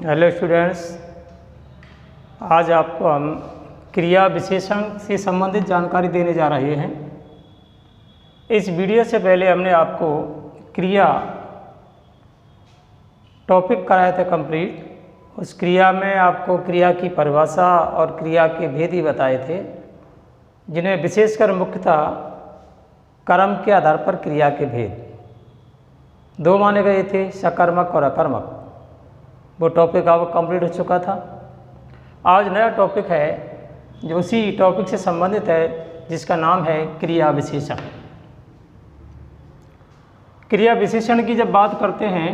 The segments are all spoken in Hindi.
हेलो स्टूडेंट्स, आज आपको हम क्रिया विशेषण से संबंधित जानकारी देने जा रहे हैं। इस वीडियो से पहले हमने आपको क्रिया टॉपिक कराया था कंप्लीट। उस क्रिया में आपको क्रिया की परिभाषा और क्रिया के भेद ही बताए थे, जिन्हें विशेषकर मुख्यतः कर्म के आधार पर क्रिया के भेद दो माने गए थे, सकर्मक और अकर्मक। वो टॉपिक अब कंप्लीट हो चुका था। आज नया टॉपिक है जो उसी टॉपिक से संबंधित है, जिसका नाम है क्रिया विशेषण। क्रिया विशेषण की जब बात करते हैं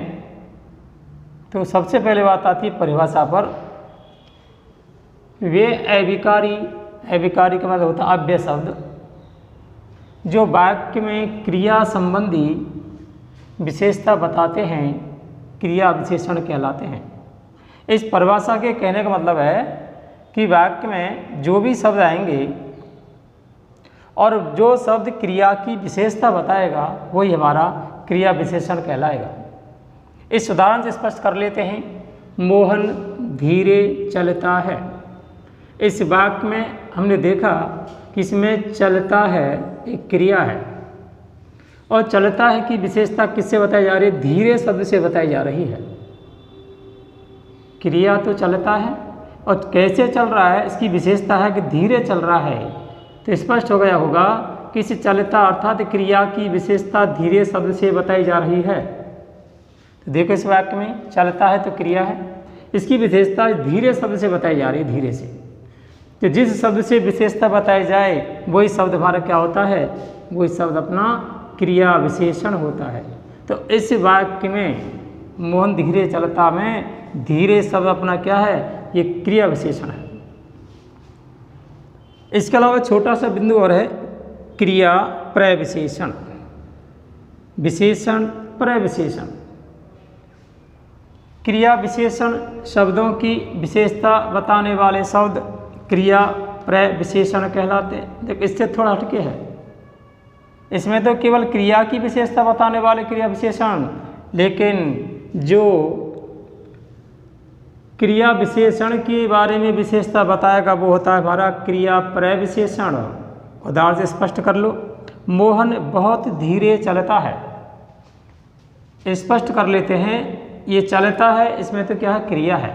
तो सबसे पहले बात आती है परिभाषा पर। वे अविकारी का मतलब होता है अव्यय शब्द, जो वाक्य में क्रिया संबंधी विशेषता बताते हैं, क्रिया विशेषण कहलाते हैं। इस परिभाषा के कहने का मतलब है कि वाक्य में जो भी शब्द आएंगे और जो शब्द क्रिया की विशेषता बताएगा वही हमारा क्रिया विशेषण कहलाएगा। इस उदाहरण से स्पष्ट कर लेते हैं। मोहन धीरे चलता है। इस वाक्य में हमने देखा कि इसमें चलता है एक क्रिया है, और चलता है की विशेषता किससे बताई जा रही है? धीरे शब्द से बताई जा रही है। क्रिया तो चलता है, और कैसे चल रहा है इसकी विशेषता है कि धीरे चल रहा है। तो स्पष्ट हो गया होगा कि इस चलता अर्थात क्रिया की विशेषता धीरे शब्द से बताई जा रही है। तो देखो इस वाक्य में चलता है तो क्रिया है, इसकी विशेषता धीरे शब्द से बताई जा रही है, धीरे से। तो जिस शब्द से विशेषता बताई जाए वही शब्द हमारा क्या होता है? वही शब्द अपना क्रिया विशेषण होता है। तो इस वाक्य में मोहन धीरे चलता में धीरे शब्द अपना क्या है? ये क्रिया विशेषण है। इसके अलावा छोटा सा बिंदु और है, क्रिया प्रविशेषण। विशेषण प्रविशेषण। क्रिया विशेषण शब्दों की विशेषता बताने वाले शब्द क्रिया प्रविशेषण कहलाते हैं। देखो इससे थोड़ा हटके है, इसमें तो केवल क्रिया की विशेषता बताने वाले क्रिया विशेषण, लेकिन जो क्रिया विशेषण के बारे में विशेषता बताएगा वो होता है हमारा क्रिया प्रविशेषण। उदाहरण से स्पष्ट कर लो। मोहन बहुत धीरे चलता है। स्पष्ट कर लेते हैं, ये चलता है इसमें तो क्या है? क्रिया है।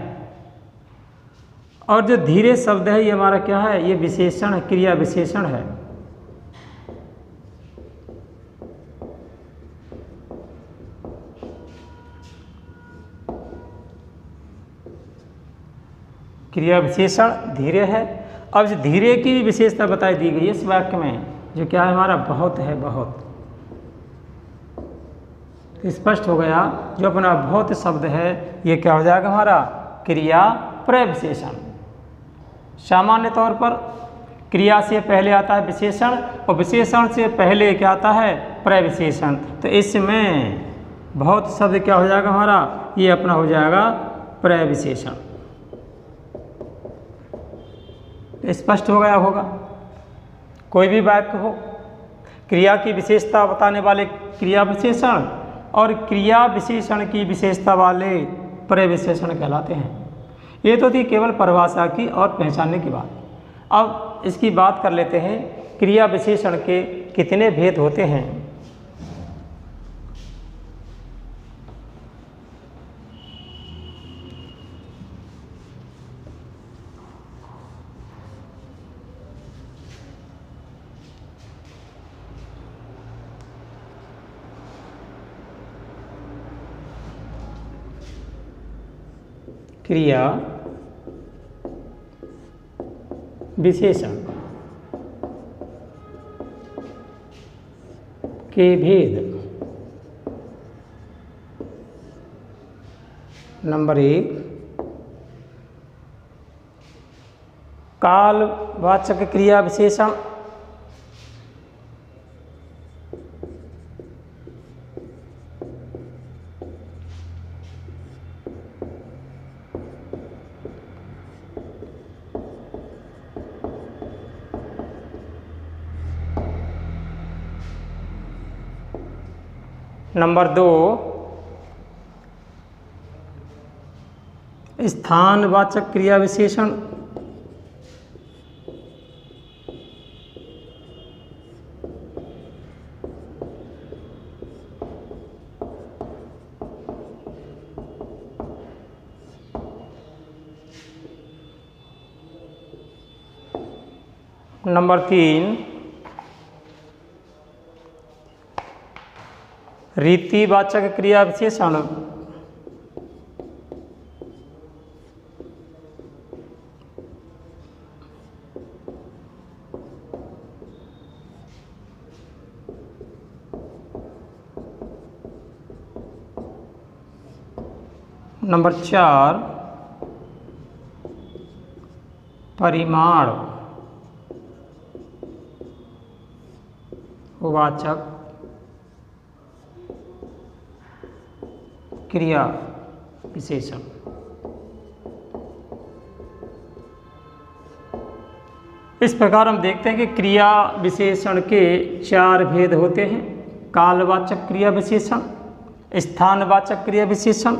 और जो धीरे शब्द है ये हमारा क्या है? ये विशेषण है, क्रिया विशेषण है। क्रिया विशेषण धीरे है। अब इस धीरे की विशेषता बताई दी गई है इस वाक्य में, जो क्या है हमारा? बहुत है, बहुत। तो स्पष्ट हो गया जो अपना बहुत शब्द है ये क्या हो जाएगा? हमारा क्रिया प्रविशेषण। सामान्य तौर पर क्रिया से पहले आता है विशेषण, और विशेषण से पहले क्या आता है? प्रविशेषण। तो इसमें बहुत शब्द क्या हो जाएगा हमारा? ये अपना हो जाएगा प्रविशेषण। स्पष्ट हो गया होगा। कोई भी वाक्य हो, क्रिया की विशेषता बताने वाले क्रिया विशेषण और क्रिया विशेषण की विशेषता वाले प्रविशेषण कहलाते हैं। ये तो थी केवल परिभाषा की और पहचानने की बात। अब इसकी बात कर लेते हैं, क्रिया विशेषण के कितने भेद होते हैं। क्रिया विशेषण के भेद। नंबर 1, कालवाचक क्रिया विशेषण। नंबर 2, स्थानवाचक क्रिया विशेषण नंबर 3 रीतिवाचक क्रिया विशेषण। नंबर 4 परिमाण वाचक क्रिया विशेषण। इस प्रकार हम देखते हैं कि क्रिया विशेषण के 4 भेद होते हैं। कालवाचक क्रिया विशेषण, स्थानवाचक क्रिया विशेषण,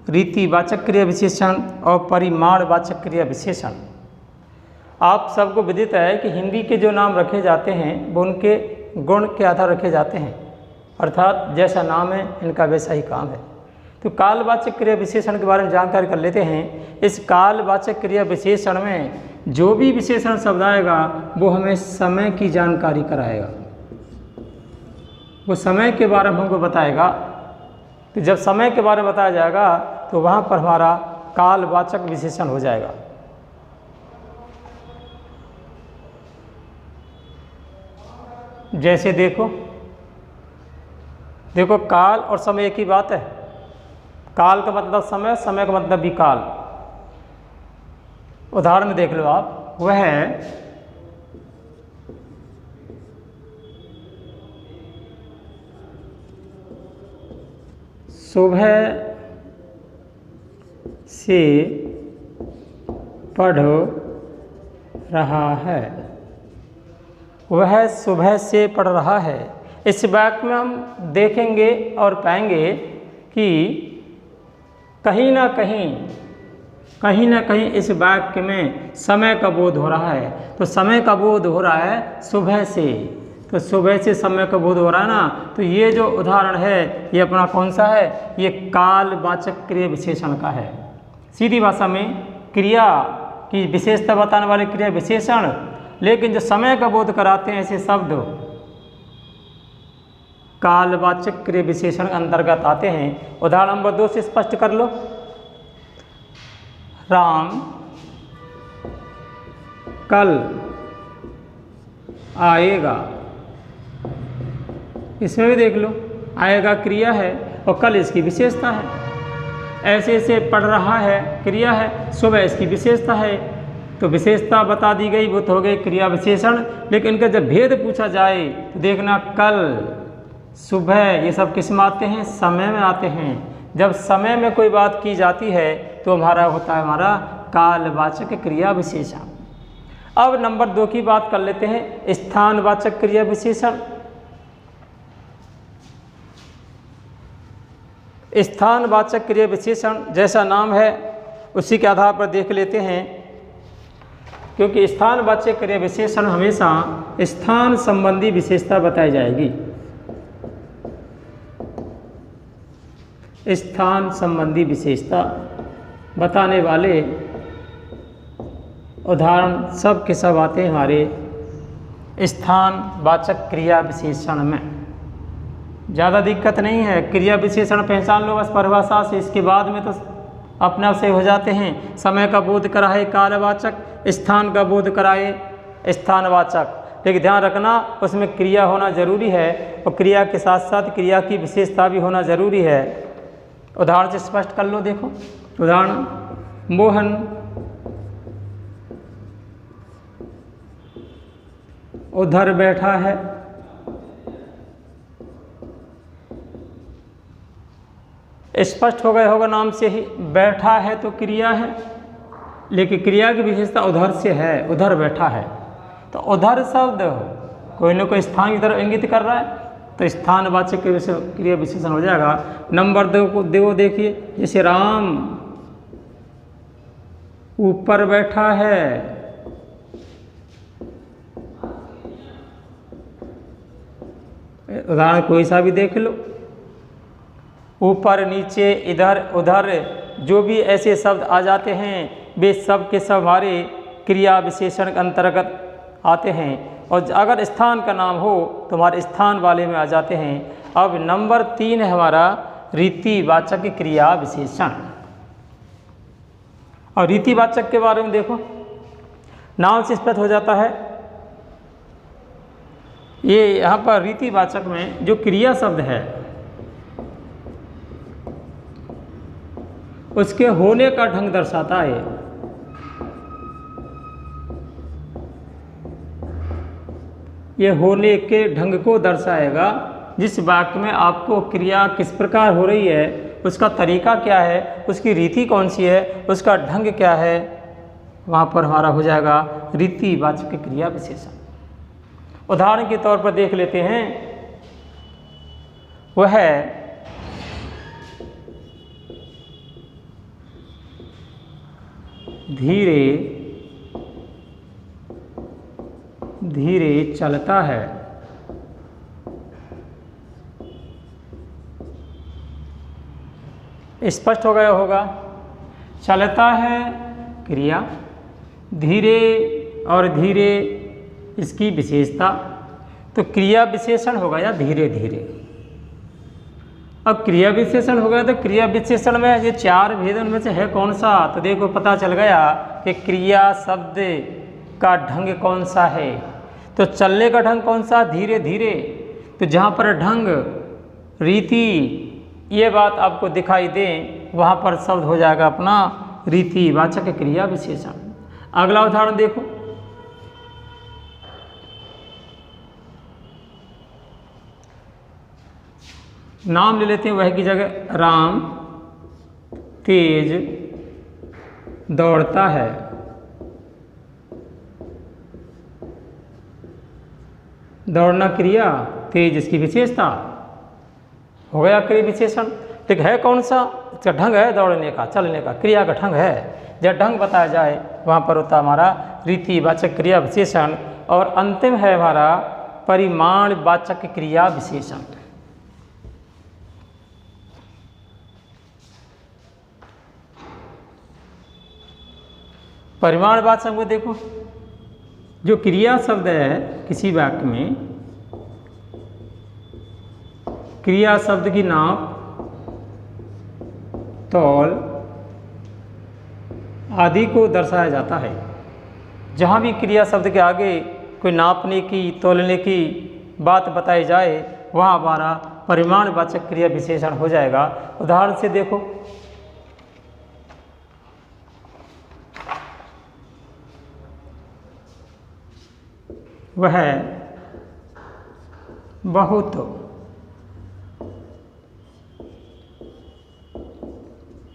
रीतिवाचक क्रिया विशेषण और परिमाणवाचक क्रिया विशेषण। आप सबको विदित है कि हिंदी के जो नाम रखे जाते हैं वो उनके गुण के आधार रखे जाते हैं, अर्थात जैसा नाम है इनका वैसा ही काम है। तो कालवाचक क्रिया विशेषण के बारे में जानकारी कर लेते हैं। इस कालवाचक क्रिया विशेषण में जो भी विशेषण शब्द आएगा वो हमें समय की जानकारी कराएगा, वो समय के बारे में हमको बताएगा। तो जब समय के बारे में बताया जाएगा तो वहाँ पर हमारा कालवाचक विशेषण हो जाएगा। जैसे देखो काल और समय एक ही बात है। काल का मतलब समय, समय का मतलब भी काल। उदाहरण देख लो आप, वह है सुबह से पढ़ रहा है, वह सुबह से पढ़ रहा है। इस वाक्य में हम देखेंगे और पाएंगे कि कहीं ना कहीं इस वाक्य में समय का बोध हो रहा है। तो समय का बोध हो रहा है सुबह से, तो सुबह से समय का बोध हो रहा है ना। तो ये जो उदाहरण है ये अपना कौन सा है, ये कालवाचक क्रिया विशेषण का है। सीधी भाषा में क्रिया की विशेषता बताने वाले क्रिया विशेषण, लेकिन जो समय का बोध कराते हैं ऐसे शब्द कालवाचक क्रिया विशेषण के अंतर्गत आते हैं। उदाहरण नंबर 2 से स्पष्ट कर लो। राम कल आएगा, इसमें भी देख लो आएगा क्रिया है और कल इसकी विशेषता है। ऐसे ऐसे पढ़ रहा है क्रिया है, सुबह इसकी विशेषता है। तो विशेषता बता दी गई, वो तो हो गई क्रिया विशेषण। लेकिन इनका जब भेद पूछा जाए तो देखना कल, सुबह ये सब किस में आते हैं, समय में आते हैं। जब समय में कोई बात की जाती है तो हमारा होता है हमारा कालवाचक क्रिया विशेषण। अब नंबर 2 की बात कर लेते हैं, स्थानवाचक क्रिया विशेषण। स्थानवाचक क्रिया विशेषण जैसा नाम है उसी के आधार पर देख लेते हैं, क्योंकि स्थानवाचक क्रिया विशेषण हमेशा स्थान संबंधी विशेषता बताई जाएगी। स्थान संबंधी विशेषता बताने वाले उदाहरण सब के सब आते हैं हमारे स्थानवाचक क्रिया विशेषण में। ज़्यादा दिक्कत नहीं है, क्रिया विशेषण पहचान लो बस परिभाषा से, इसके बाद में तो अपने आप से हो जाते हैं। समय का बोध कराए कालवाचक, स्थान का बोध कराए स्थानवाचक। लेकिन ध्यान रखना उसमें क्रिया होना जरूरी है और क्रिया के साथ साथ क्रिया की विशेषता भी होना जरूरी है। उदाहरण से स्पष्ट कर लो। देखो उदाहरण, मोहन उधर बैठा है, स्पष्ट हो गया होगा नाम से ही। बैठा है तो क्रिया है, लेकिन क्रिया की विशेषता उधर से है, उधर बैठा है। तो उधर शब्द कोई न कोई स्थान की तरफ इंगित कर रहा है, तो स्थानवाचक क्रिया विशेषण हो जाएगा। नंबर 2 को देखिए, जैसे राम ऊपर बैठा है। उदाहरण कोई सा भी देख लो, ऊपर नीचे इधर उधर जो भी ऐसे शब्द आ जाते हैं वे सब के सब हमारे क्रिया विशेषण के अंतर्गत आते हैं। और अगर स्थान का नाम हो तो हमारे स्थान वाले में आ जाते हैं। अब नंबर 3 है हमारा रीतिवाचक क्रिया विशेषण। और रीतिवाचक के बारे में देखो, नाम से स्पष्ट हो जाता है। ये यहाँ पर रीतिवाचक में जो क्रिया शब्द है उसके होने का ढंग दर्शाता है। ये होने के ढंग को दर्शाएगा। जिस वाक्य में आपको क्रिया किस प्रकार हो रही है, उसका तरीका क्या है, उसकी रीति कौन सी है, उसका ढंग क्या है, वहाँ पर हमारा हो जाएगा रीतिवाचक क्रिया विशेषण। उदाहरण के तौर पर देख लेते हैं, वह है धीरे धीरे चलता है। स्पष्ट हो गया होगा। चलता है क्रिया, धीरे और धीरे इसकी विशेषता, तो क्रिया विशेषण हो गया धीरे धीरे। अब क्रिया विशेषण हो गया तो क्रिया विशेषण में ये 4 भेद उनमें से है कौन सा, तो देखो पता चल गया कि क्रिया शब्द का ढंग कौन सा है। तो चलने का ढंग कौन सा, धीरे धीरे। तो जहाँ पर ढंग रीति ये बात आपको दिखाई दे वहाँ पर शब्द हो जाएगा अपना रीतिवाचक क्रिया विशेषण। अगला उदाहरण देखो, नाम ले लेते हैं वह की जगह। राम तेज दौड़ता है। दौड़ना क्रिया, तेज इसकी विशेषता, हो गया क्रिया विशेषण। ठीक है कौन सा, इसका ढंग है दौड़ने का, चलने का, क्रिया का ढंग है। जब ढंग बताया जाए वहाँ पर होता हमारा रीतिवाचक क्रिया विशेषण। और अंतिम है हमारा परिमाणवाचक क्रिया विशेषण। परिमाणवाचक में देखो, जो क्रिया शब्द है किसी वाक्य में, क्रिया शब्द की नाप, तौल आदि को दर्शाया जाता है। जहाँ भी क्रिया शब्द के आगे कोई नापने की तौलने की बात बताई जाए वहाँ हमारा परिमाणवाचक क्रिया विशेषण हो जाएगा। उदाहरण से देखो, वह बहुत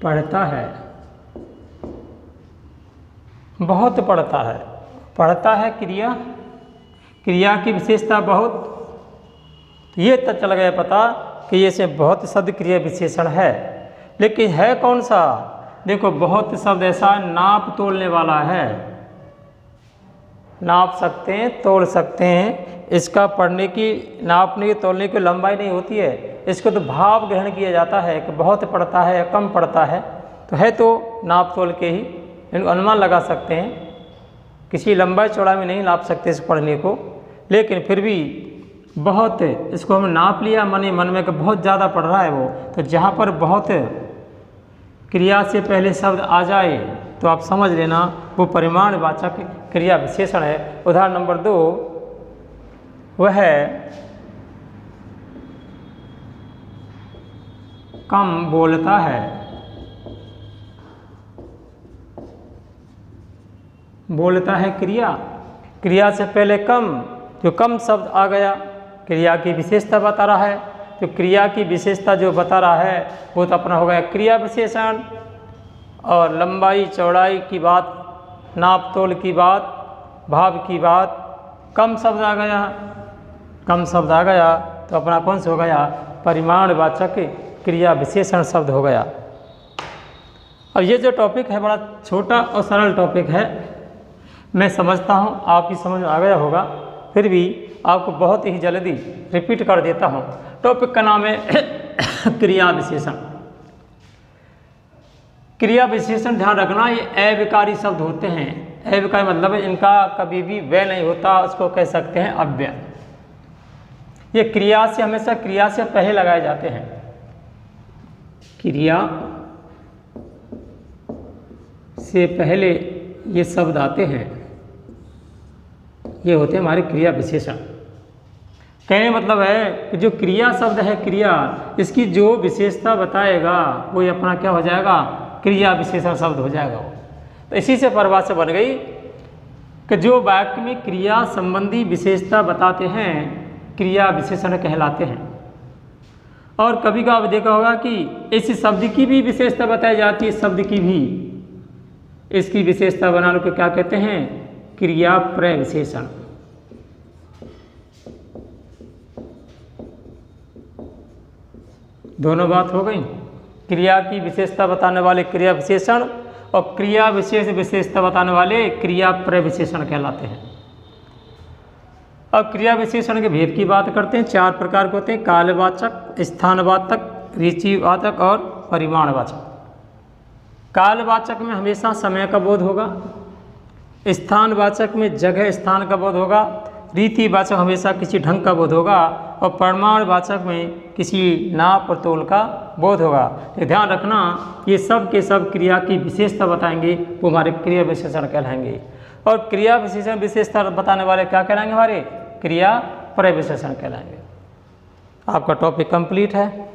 पढ़ता है। बहुत पढ़ता है, पढ़ता है क्रिया, क्रिया की विशेषता बहुत। ये तक चल गया पता कि ये से बहुत शब्द क्रिया विशेषण है। लेकिन है कौन सा, देखो बहुत शब्द ऐसा नाप तोलने वाला है, नाप सकते हैं तोल सकते हैं। इसका पढ़ने की नापने की तोलने की लंबाई नहीं होती है, इसको तो भाव ग्रहण किया जाता है कि बहुत पढ़ता है या कम पढ़ता है। तो है तो नाप तोल के ही इनको अनुमान लगा सकते हैं, किसी लंबाई चौड़ाई में नहीं नाप सकते इस पढ़ने को। लेकिन फिर भी बहुत इसको हम नाप लिया मन में कि बहुत ज़्यादा पढ़ रहा है वो, तो जहाँ पर बहुत क्रिया से पहले शब्द आ जाए तो आप समझ लेना वो परिमाणवाचक क्रिया विशेषण है। उदाहरण नंबर 2, वह कम बोलता है। बोलता है क्रिया, क्रिया से पहले कम, जो कम शब्द आ गया क्रिया की विशेषता बता रहा है। तो क्रिया की विशेषता जो बता रहा है वो तो अपना हो गया क्रिया विशेषण। और लंबाई चौड़ाई की बात, नाप तोल की बात, भाव की बात, कम शब्द आ गया, कम शब्द आ गया तो अपना कौन सा हो गया परिमाणवाचक क्रिया विशेषण शब्द हो गया। अब ये जो टॉपिक है बड़ा छोटा और सरल टॉपिक है, मैं समझता हूँ आपकी समझ में आ गया होगा, फिर भी आपको बहुत ही जल्दी रिपीट कर देता हूँ। टॉपिक का नाम है क्रिया विशेषण। क्रिया विशेषण ध्यान रखना, ये अविकारी शब्द होते हैं। अविकारी मतलब इनका कभी भी व्यय नहीं होता, उसको कह सकते हैं अव्यय। ये क्रिया से हमेशा क्रिया से पहले लगाए जाते हैं। क्रिया से पहले ये शब्द आते हैं, ये होते हैं हमारे क्रिया विशेषण। कहने मतलब है कि जो क्रिया शब्द है, क्रिया, इसकी जो विशेषता बताएगा वो अपना क्या हो जाएगा, क्रिया विशेषण शब्द हो जाएगा वो। तो इसी से परिभाषा बन गई कि जो वाक्य में क्रिया संबंधी विशेषता बताते हैं क्रिया विशेषण कहलाते हैं। और कभी कभार देखा होगा कि इस शब्द की भी विशेषता बताई जाती है, शब्द की भी इसकी विशेषता बनाने को क्या कहते हैं, क्रिया प्रविशेषण। दोनों बात हो गई, क्रिया की विशेषता बताने वाले क्रिया विशेषण और क्रिया विशेष विशेषता बताने वाले क्रिया प्रविशेषण कहलाते हैं। अब क्रिया विशेषण के भेद की बात करते हैं। 4 प्रकार के होते हैं, कालवाचक, स्थानवाचक, ऋचिवाचक और परिमाणवाचक। कालवाचक में हमेशा समय का बोध होगा, स्थानवाचक में जगह स्थान का बोध होगा, रीतिवाचक हमेशा किसी ढंग का बोध होगा और परिमाणवाचक में किसी नाप और तोल का बोध होगा। तो ध्यान रखना, ये सब के सब क्रिया की विशेषता बताएंगे, वो हमारे क्रिया विशेषण कहलाएंगे। और क्रिया विशेषण विशेषता बताने वाले क्या कहलाएंगे, हमारे क्रिया प्रविशेषण कहलाएंगे। आपका टॉपिक कंप्लीट है।